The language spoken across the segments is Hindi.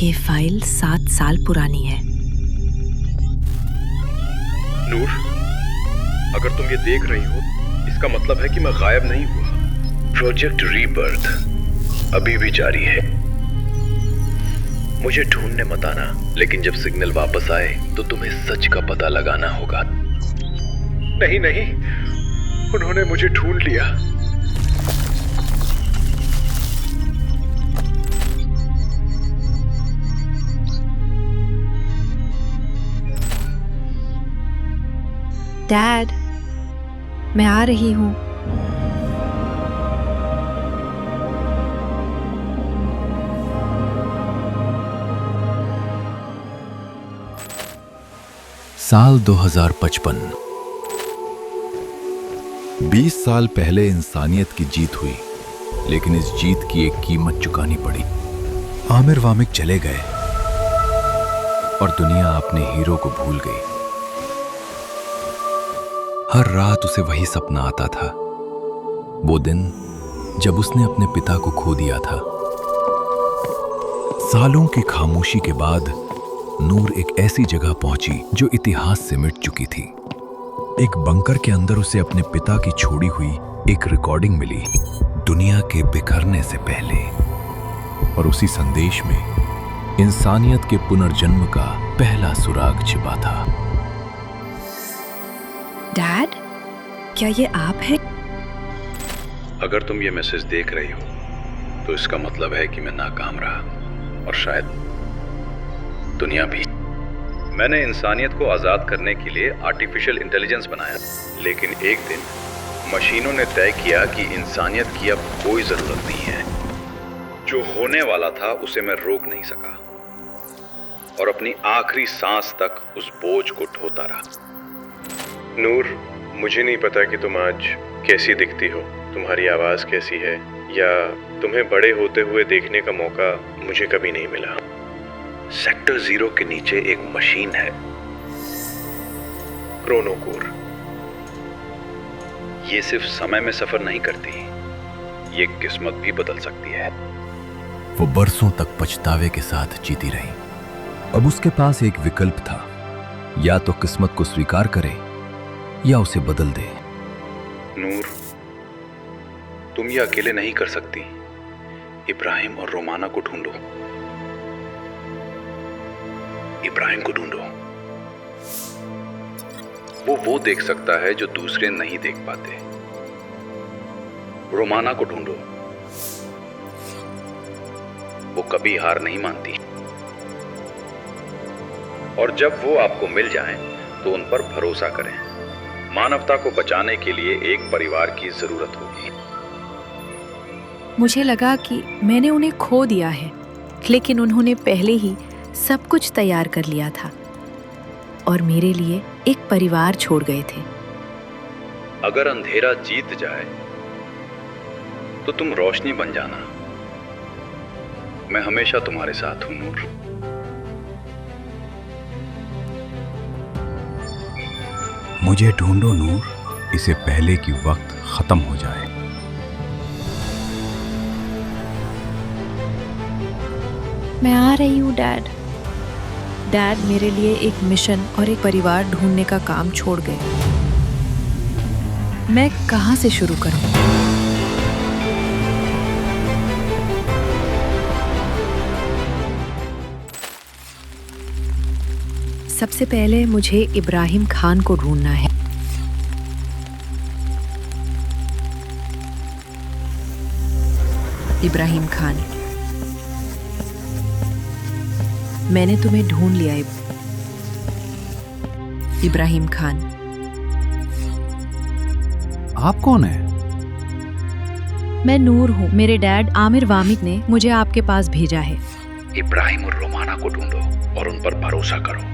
ये फाइल 7 साल पुरानी है। नूर, अगर तुम ये देख रही हो, इसका मतलब है कि मैं गायब नहीं हुआ। प्रोजेक्ट रीबर्थ अभी भी जारी है। मुझे ढूंढने मत आना, लेकिन जब सिग्नल वापस आए तो तुम्हें सच का पता लगाना होगा। नहीं नहीं, उन्होंने मुझे ढूंढ लिया। डैड, मैं आ रही हूँ। साल 2055। 20 साल पहले इंसानियत की जीत हुई, लेकिन इस जीत की एक कीमत चुकानी पड़ी। आमिर वामिक चले गए और दुनिया अपने हीरो को भूल गई। हर रात उसे वही सपना आता था, वो दिन जब उसने अपने पिता को खो दिया था। सालों की खामोशी के बाद नूर एक ऐसी जगह पहुंची जो इतिहास से मिट चुकी थी। एक बंकर के अंदर उसे अपने पिता की छोड़ी हुई एक रिकॉर्डिंग मिली, दुनिया के बिखरने से पहले। और उसी संदेश में इंसानियत के पुनर्जन्म का पहला सुराग छिपा था। डैड, क्या ये आप हैं? अगर तुम ये मैसेज देख रही हो तो इसका मतलब है कि मैं नाकाम रहा, और शायद दुनिया भी। मैंने इंसानियत को आज़ाद करने के लिए आर्टिफिशियल इंटेलिजेंस बनाया, लेकिन एक दिन मशीनों ने तय किया कि इंसानियत की अब कोई ज़रूरत नहीं है। जो होने वाला था उसे मैं रोक नहीं सका, और अपनी आखिरी सांस तक उस बोझ को ढोता रहा। नूर, मुझे नहीं पता कि तुम आज कैसी दिखती हो, तुम्हारी आवाज़ कैसी है, या तुम्हें बड़े होते हुए देखने का मौका मुझे कभी नहीं मिला। सेक्टर 0 के नीचे एक मशीन है, क्रोनोकोर। ये सिर्फ समय में सफर नहीं करती, ये किस्मत भी बदल सकती है। वो बरसों तक पछतावे के साथ जीती रही। अब उसके पास एक विकल्प था, या तो किस्मत को स्वीकार करे या उसे बदल दे। नूर, तुम ये अकेले नहीं कर सकती। इब्राहिम और रोमाना को ढूंढो। इब्राहिम को ढूंढो। वो देख सकता है जो दूसरे नहीं देख पाते। रोमाना को ढूंढो, वो कभी हार नहीं मानती। और जब वो आपको मिल जाएं, तो उन पर भरोसा करें। मानवता को बचाने के लिए एक परिवार की जरूरत होगी। मुझे लगा कि मैंने उन्हें खो दिया है, लेकिन उन्होंने पहले ही सब कुछ तैयार कर लिया था और मेरे लिए एक परिवार छोड़ गए थे। अगर अंधेरा जीत जाए तो तुम रोशनी बन जाना। मैं हमेशा तुम्हारे साथ हूं नूर। मुझे ढूंढो नूर, इसे पहले कि वक्त खत्म हो जाए। मैं आ रही हूँ डैड। डैड मेरे लिए एक मिशन और एक परिवार ढूंढने का काम छोड़ गए। मैं कहाँ से शुरू करूँ? सबसे पहले मुझे इब्राहिम खान को ढूंढना है। इब्राहिम खान, मैंने तुम्हें ढूंढ लिया। इब्राहिम खान, आप कौन है? मैं नूर हूँ। मेरे डैड आमिर वामिक ने मुझे आपके पास भेजा है। इब्राहिम और रोमाना को ढूंढो और उन पर भरोसा करो।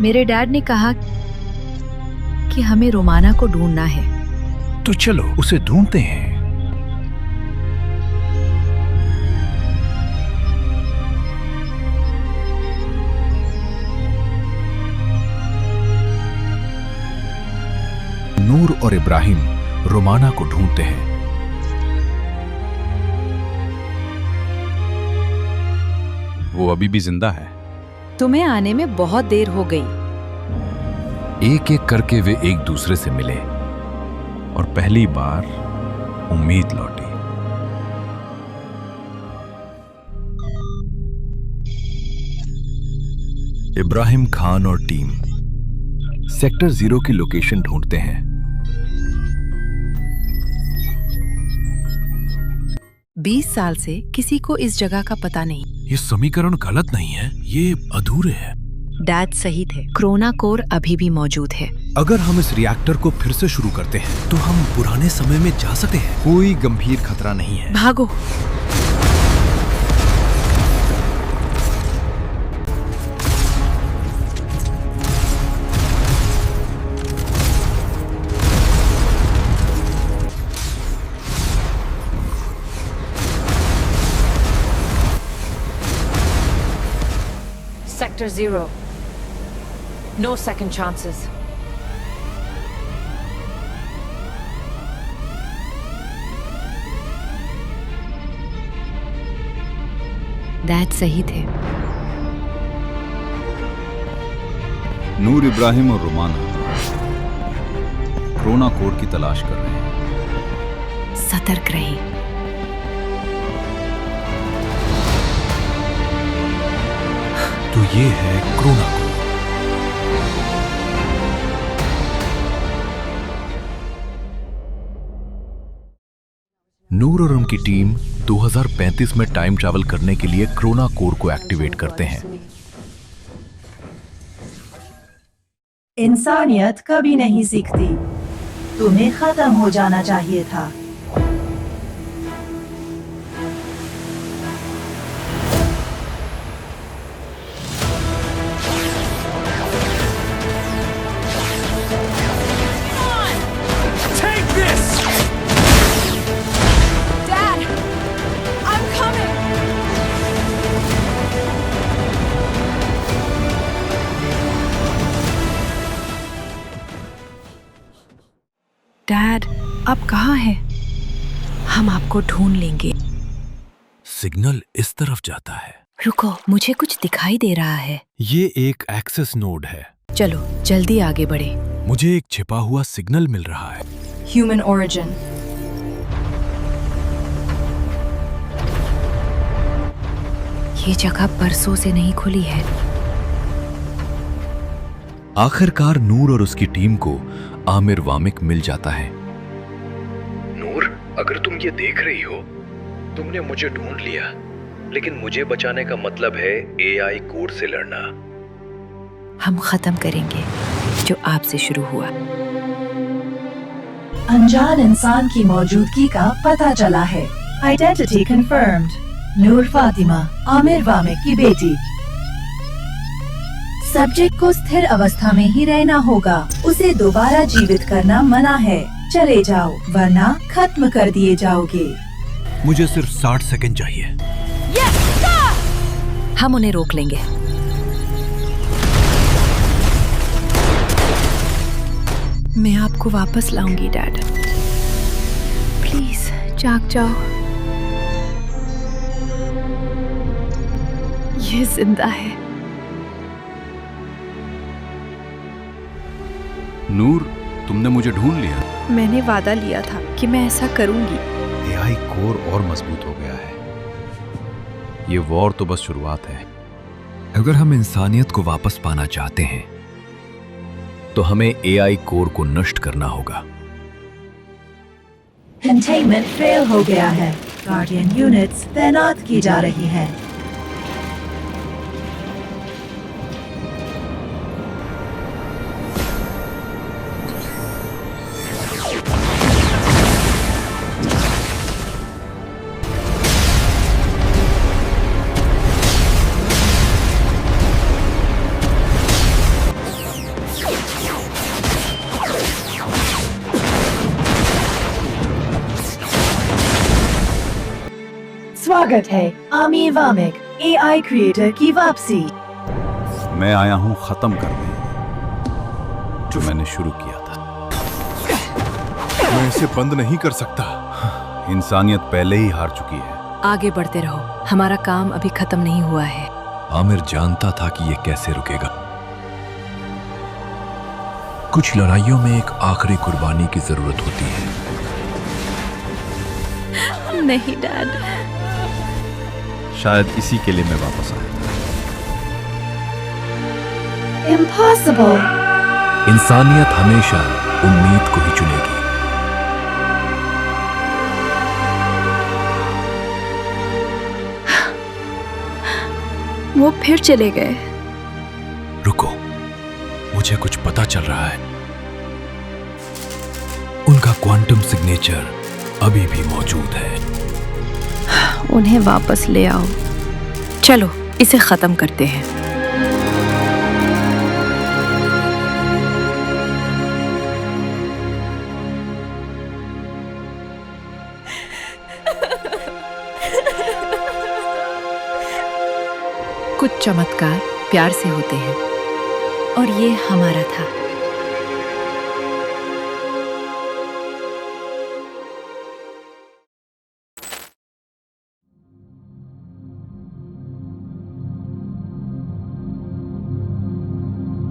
मेरे डैड ने कहा कि हमें रोमाना को ढूंढना है। तो चलो उसे ढूंढते हैं। नूर और इब्राहिम रोमाना को ढूंढते हैं। वो अभी भी जिंदा है। तुम्हें आने में बहुत देर हो गई। एक एक करके वे एक दूसरे से मिले और पहली बार उम्मीद लौटी। इब्राहिम खान और टीम सेक्टर 0 की लोकेशन ढूंढते हैं। 20 साल से किसी को इस जगह का पता नहीं। ये समीकरण गलत नहीं है, ये अधूरे है। डैड सही थे, क्रोना कोर अभी भी मौजूद है। अगर हम इस रिएक्टर को फिर से शुरू करते हैं तो हम पुराने समय में जा सकते हैं। कोई गंभीर खतरा नहीं है। भागो। Sector 0. No second chances. Dad सही थे। नूर, इब्राहिम और रुमाना क्रोना कोड की तलाश कर रहे हैं। सतर्क रहें। तो ये है क्रोना कोड। नूर और उनकी टीम 2035 में टाइम ट्रैवल करने के लिए क्रोना कोर को एक्टिवेट करते हैं। इंसानियत कभी नहीं सीखती। तुम्हें खत्म हो जाना चाहिए था। डैड, आप कहाँ हैं? हम आपको ढूंढ लेंगे। सिग्नल इस तरफ जाता है। रुको, मुझे कुछ दिखाई दे रहा है। ये एक एक्सेस नोड है। चलो जल्दी आगे बढ़े। मुझे एक छिपा हुआ सिग्नल मिल रहा है। Human origin. ये जगह बरसों से नहीं खुली है। आखिरकार नूर और उसकी टीम को आमिर वामिक मिल जाता है। नूर, अगर तुम ये देख रही हो, तुमने मुझे ढूंढ लिया, लेकिन मुझे बचाने का मतलब है AI कोड से लड़ना। हम खत्म करेंगे जो आपसे शुरू हुआ। अनजान इंसान की मौजूदगी का पता चला है। Identity confirmed. नूर फातिमा, आमिर वामिक की बेटी। सब्जेक्ट को स्थिर अवस्था में ही रहना होगा। उसे दोबारा जीवित करना मना है। चले जाओ, वरना खत्म कर दिए जाओगे। मुझे सिर्फ 60 सेकंड चाहिए। हम उन्हें रोक लेंगे। मैं आपको वापस लाऊंगी डैड। प्लीज जाग जाओ। ये जिंदा है। नूर, तुमने मुझे ढूंढ लिया। मैंने वादा लिया था कि मैं ऐसा करूंगी। AI कोर और मजबूत हो गया है। ये वॉर तो बस शुरुआत है। अगर हम इंसानियत को वापस पाना चाहते हैं तो हमें AI कोर को नष्ट करना होगा। कंटेनमेंट फेल हो गया है। गार्डियन यूनिट्स तैनात की जा रही है। स्वागत है आमिर वामिक, AI क्रिएटर की वापसी। मैं आया हूं खत्म करने जो मैंने शुरू किया था। मैं इसे बंद नहीं कर सकता। इंसानियत पहले ही हार चुकी है। आगे बढ़ते रहो, हमारा काम अभी खत्म नहीं हुआ है। आमिर जानता था कि यह कैसे रुकेगा। कुछ लड़ाइयों में एक आखिरी कुर्बानी की जरूरत होती है। नहीं डैड। शायद इसी के लिए मैं वापस आया। Impossible. इंसानियत हमेशा उम्मीद को ही चुनेगी। वो फिर चले गए। रुको, मुझे कुछ पता चल रहा है। उनका क्वांटम सिग्नेचर अभी भी मौजूद है। उन्हें वापस ले आओ। चलो इसे खत्म करते हैं। कुछ चमत्कार प्यार से होते हैं और ये हमारा था।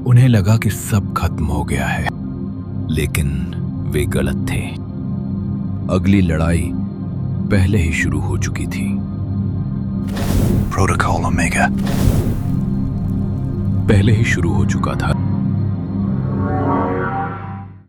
उन्हें लगा कि सब खत्म हो गया है, लेकिन वे गलत थे। अगली लड़ाई पहले ही शुरू हो चुकी थी। प्रोटोकॉल ओमेगा पहले ही शुरू हो चुका था।